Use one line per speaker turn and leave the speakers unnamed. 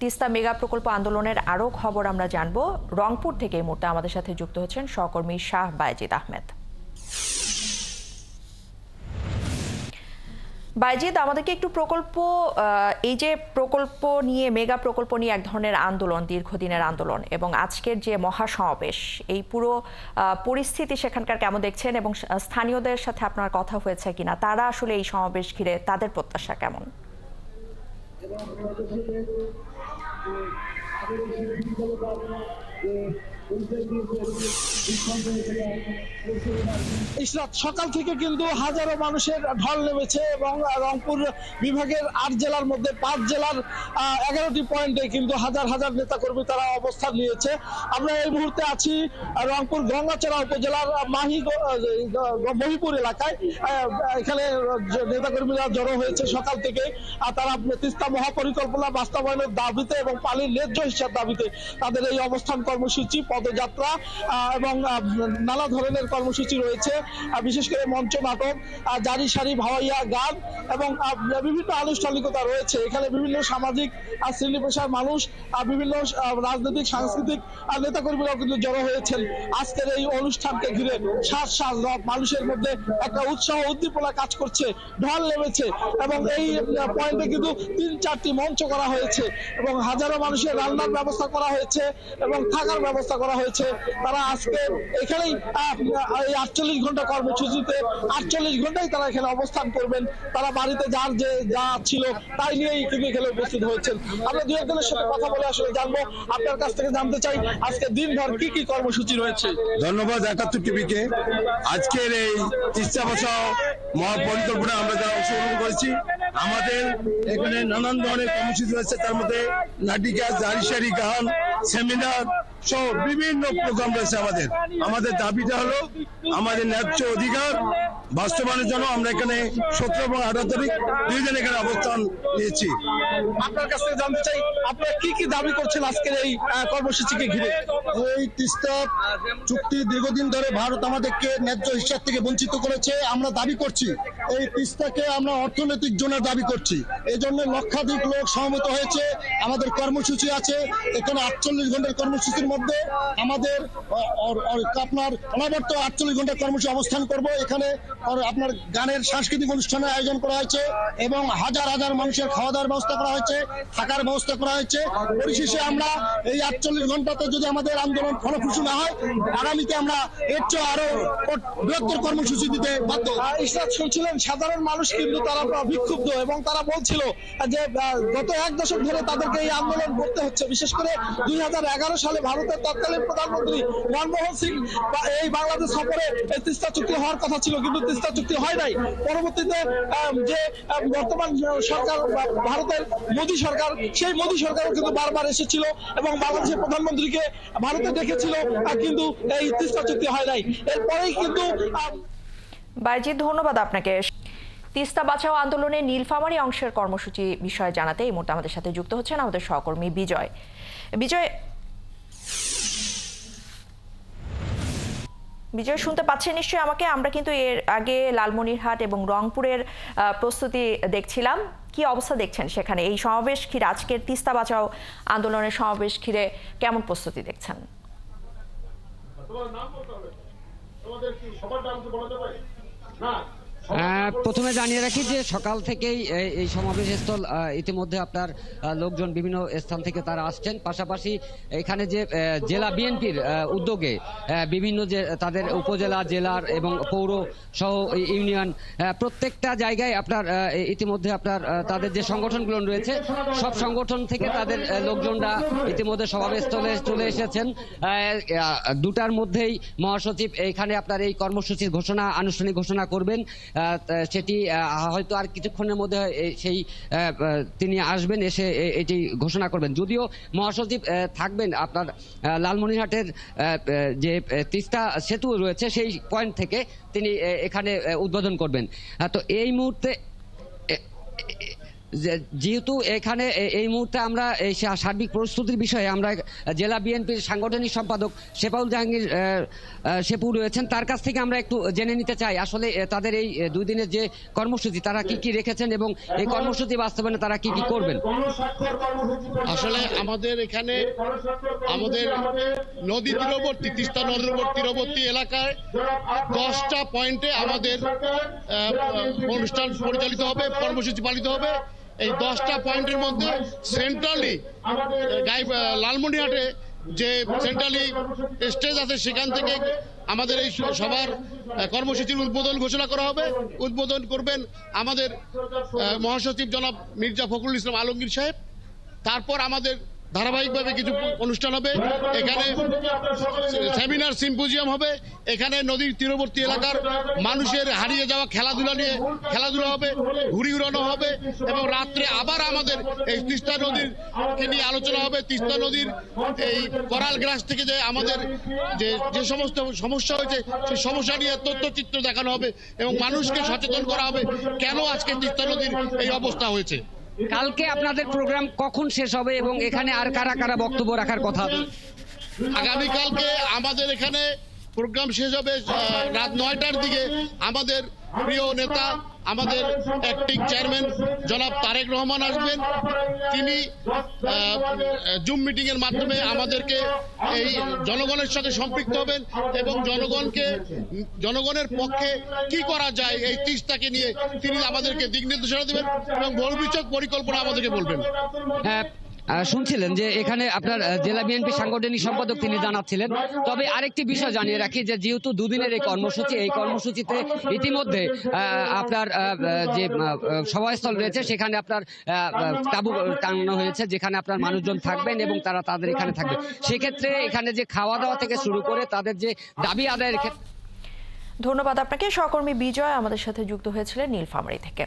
Teesta mega প্রকল্প আন্দোলনের আরও খবর আমরা জানবো। রংপুর থেকে এই মুহূর্তে আমাদের সাথে যুক্ত হচ্ছেন সহকর্মী শাহ বায়েজিদ আহমেদ। বায়েজিদ, আমাদেরকে একটু এই যে প্রকল্প নিয়ে, মেগা প্রকল্প নিয়ে এক ধরনের আন্দোলন, দীর্ঘদিনের আন্দোলন, এবং আজকের যে মহাসমাবেশ, এই পুরো পরিস্থিতি সেখানকার কেমন দেখছেন, এবং স্থানীয়দের সাথে আপনার কথা হয়েছে কিনা, তারা আসলে এই সমাবেশ ঘিরে তাদের প্রত্যাশা কেমন?
ইশরাত, সকাল থেকে কিন্তু হাজারো মানুষের ঢল নেমেছে এবং রংপুর বিভাগের ৮ জেলার মধ্যে 5 জেলার 11টি পয়েন্টে কিন্তু হাজার হাজার নেতাকর্মী তারা অবস্থান নিয়েছে। আমরা এই মুহূর্তে আছি রংপুর গঙ্গাচড়া উপজেলার মহিপুর এলাকায়। এখানে নেতাকর্মীরা জড়ো হয়েছে সকাল থেকে। তারা তিস্তা মহাপরিকল্পনা বাস্তবায়নের দাবিতে এবং পানির ন্যায্য হিসাব দাবিতে তাদের এই অবস্থান কর্মসূচি, পদযাত্রা এবং নানা ধরনের কর্মসূচি রয়েছে। বিশেষ করে মঞ্চ নাটক, জারি সারি ভাওয়াইয়া গান এবং বিভিন্ন আনুষ্ঠানিকতা রয়েছে। এখানে বিভিন্ন সামাজিক শ্রেণী পেশার মানুষ, বিভিন্ন রাজনৈতিক সাংস্কৃতিক নেতাকর্মীরাও কিন্তু জড়ো হয়েছেন আজকের এই অনুষ্ঠানকে ঘিরে। শ্বাস মানুষের মধ্যে একটা উৎসাহ উদ্দীপনা কাজ করছে, ঢল নেমেছে এবং এই পয়েন্টে কিন্তু 3-4টি মঞ্চ করা হয়েছে এবং হাজারো মানুষের রান্নার ব্যবস্থা করা হয়েছে এবং থাকার ব্যবস্থা করা হয়েছে। তারা আজকে এখানেই এই 48 ঘন্টা কর্মসূচিতে 48 ঘন্টাই তারা এখানে অবস্থান করবেন। তারা বাড়িতে যার যে যা ছিল তাই নিয়েই কিন্তু এখানে উপস্থিত হয়েছেন। আমরা দু একজনের সাথে কথা বলে আসলে জানবো, আপনার কাছ থেকে জানতে চাই আজকে দিনভর কি কি কর্মসূচি রয়েছে।
ধন্যবাদ 71 টিভিকে। আজকের এই তিস্তা বাঁচাও মহাপরিকল্পনা আমরা যারা অংশগ্রহণ করেছি, আমাদের এখানে নানান ধরনের কর্মসূচি রয়েছে। তার মধ্যে নাটিকা, জারিসারি গান, সেমিনার সহ বিভিন্ন প্রোগ্রাম রয়েছে। আমাদের দাবিটা হলো আমাদের ন্যায্য অধিকার বাস্তবায়নের জন্য আমরা এখানে 17 এবং 18 তারিখ 2 দিন এখানে অবস্থান নিয়েছি।
আপনার কাছ থেকে জানতে চাই আপনারা কি কি দাবি করছেন আজকের এই কর্মসূচিকে ঘিরে।
এই তিস্তা চুক্তি দীর্ঘদিন ধরে ভারত আমাদেরকে ন্যায্য হিসাব থেকে বঞ্চিত করেছে। আমরা দাবি করছি এই তিস্তাকে আমরা অর্থনৈতিক জোনের দাবি করছি। এই জন্য লক্ষাধিক লোক সমবেত হয়েছে। আমাদের কর্মসূচি আছে এখানে 48 ঘন্টার কর্মসূচির মধ্যে আমাদের আপনার অনবরত 48 ঘন্টা কর্মসূচি অবস্থান করব। এখানে আপনার গানের সাংস্কৃতিক অনুষ্ঠানের আয়োজন করা হয়েছে এবং হাজার হাজার মানুষের খাওয়া দাওয়ার ব্যবস্থা করা হয়েছে, থাকার ব্যবস্থা করা হয়েছে। পরিশেষে আমরা এই 48 ঘন্টাতে যদি আমাদের আন্দোলন ফলপ্রসূ না হয়, আগামীতে আমরা এর চেয়ে আরো বৃহত্তর কর্মসূচি দিতে বাধ্য।
ইশরাত, শুনছিলেন সাধারণ মানুষ কিন্তু তারা বিক্ষুব্ধ এবং তারা বলছিল যে গত 1 দশক ধরে তাদেরকে এই আন্দোলন করতে হচ্ছে। বিশেষ করে 2011 সালে ভারতের তৎকালীন প্রধানমন্ত্রী মনমোহন সিং এই বাংলাদেশ সফরে তিস্তা চুক্তি হওয়ার কথা ছিল, কিন্তু তিস্তা চুক্তি হয় নাই। পরবর্তীতে যে বর্তমান সরকার ভারতের মোদী সরকার, সেই মোদী সরকারও কিন্তু বারবার এসেছিল এবং বাংলাদেশের প্রধানমন্ত্রীকে ভারতে ডেকেছিল, কিন্তু এই তিস্তা চুক্তি হয় নাই। এরপরেই কিন্তু
বায়েজিদ, ধন্যবাদ আপনাকে। তিস্তা বাঁচাও আন্দোলনের নীলফামারী অংশের কর্মসূচি বিষয়ে জানাতে এই মুহূর্তে আমাদের সাথে যুক্ত হচ্ছেন আমাদের সহকর্মী বিজয়। বিজয়, শুনতে পাচ্ছেন নিশ্চয়ই আমাকে? আমরা কিন্তু এর আগে লালমনিরহাট এবং রংপুরের প্রস্তুতি দেখছিলাম। কি অবস্থা দেখছেন সেখানে? এই সমাবেশ ঘিরে, আজকের তিস্তা বাঁচাও আন্দোলনের সমাবেশ ঘিরে কেমন প্রস্তুতি দেখছেন?
প্রথমে জানিয়ে রাখি যে সকাল থেকেই এই সমাবেশ স্থল ইতিমধ্যে আপনার লোকজন বিভিন্ন স্থান থেকে তারা আসছেন। পাশাপাশি এখানে যে জেলা বিএনপির উদ্যোগে বিভিন্ন যে তাদের উপজেলা, জেলার এবং পৌর সহ ইউনিয়ন প্রত্যেকটা জায়গায় আপনার ইতিমধ্যে আপনার তাদের যে সংগঠনগুলো রয়েছে সব সংগঠন থেকে তাদের লোকজনরা ইতিমধ্যে সমাবেশ স্থলে চলে এসেছেন। 2টার মধ্যেই মহাসচিব এখানে আপনার এই কর্মসূচির আনুষ্ঠানিক ঘোষণা করবেন। সেটি হয়তো আর কিছুক্ষণের মধ্যে তিনি আসবেন, এসে এটি ঘোষণা করবেন। যদিও মহাসচিব থাকবেন আপনার লালমনিরহাটের যে তিস্তা সেতু রয়েছে সেই পয়েন্ট থেকে তিনি এখানে উদ্বোধন করবেন। তো এই মুহূর্তে যেহেতু এখানে এই মুহূর্তে আমরা এই সার্বিক প্রস্তুতির বিষয়ে আমরা জেলা বিএনপির সাংগঠনিক সম্পাদক শেফাউল জাহাঙ্গীর শেপু রয়েছেন, তার কাছ থেকে আমরা একটু জেনে নিতে চাই আসলে তাদের এই 2 দিনের যে কর্মসূচি তারা কি কি রেখেছেন এবং এই কর্মসূচি বাস্তবায়নে তারা কি কি করবেন।
আসলে আমাদের এখানে আমাদের নদী তীরবর্তী, তিস্তা নদীর তীরবর্তী এলাকায় 10টা পয়েন্টে আমাদের অনুষ্ঠান পরিচালিত হবে, কর্মসূচি পালিত হবে। এই 10টা পয়েন্টের মধ্যে সেন্ট্রালি লালমনিরহাটে যে সেন্ট্রালি স্টেজ আছে সেখান থেকে আমাদের এই সবার কর্মসূচির উদ্বোধন ঘোষণা করা হবে। উদ্বোধন করবেন আমাদের মহাসচিব জনাব মির্জা ফখরুল ইসলাম আলমগীর সাহেব। তারপর আমাদের ধারাবাহিকভাবে কিছু অনুষ্ঠান হবে, এখানে সেমিনার সিম্পোজিয়াম হবে, এখানে নদীর তীরবর্তী এলাকার মানুষের হারিয়ে যাওয়া খেলাধুলা হবে, ঘুড়ি উড়ানো হবে এবং রাত্রে আবার আমাদের এই তিস্তা নদীর নিয়ে আলোচনা হবে। তিস্তা নদীর এই করাল গ্রাস থেকে যে আমাদের যে সমস্ত সমস্যা হয়েছে সেই সমস্যা নিয়ে তথ্যচিত্র দেখানো হবে এবং মানুষকে সচেতন করা হবে কেন আজকে তিস্তা নদীর এই অবস্থা হয়েছে।
কালকে আপনাদের প্রোগ্রাম কখন শেষ হবে এবং এখানে আর কারা কারা বক্তব্য রাখার কথা?
আগামীকালকে আমাদের এখানে প্রোগ্রাম শেষ হবে রাত 9টার দিকে। আমাদের প্রিয় নেতা, আমাদের অ্যাক্টিং চেয়ারম্যান জনাব তারেক রহমান আসবেন। তিনি জুম মিটিং এর মাধ্যমে আমাদেরকে এই জনগণের সাথে সম্পৃক্ত হবেন এবং জনগণের পক্ষে কি করা যায় এই তিস্তাকে নিয়ে তিনি আমাদেরকে দিক নির্দেশনা দেবেন এবং ভবিষ্যৎ পরিকল্পনা আমাদেরকে বলবেন।
শুনছিলেন যে এখানে আপনার জেলা বিএনপি সাংগঠনিক সম্পাদক তিনি জানাচ্ছিলেন। তবে আরেকটি বিষয় জানিয়ে রাখি যে যেহেতু 2 দিনের এই কর্মসূচিতে ইতিমধ্যে আপনার যে সভাস্থল রয়েছে সেখানে আপনার তাঁবু টাঙানো হয়েছে, যেখানে আপনার মানুষজন থাকবেন এবং তাদের এখানে থাকবে। সেক্ষেত্রে এখানে যে খাওয়া দাওয়া থেকে শুরু করে তাদের যে দাবি আদায়ের ক্ষেত্রে।
ধন্যবাদ আপনাকে। সহকর্মী বিজয় আমাদের সাথে যুক্ত হয়েছিলেন নীলফামারী থেকে।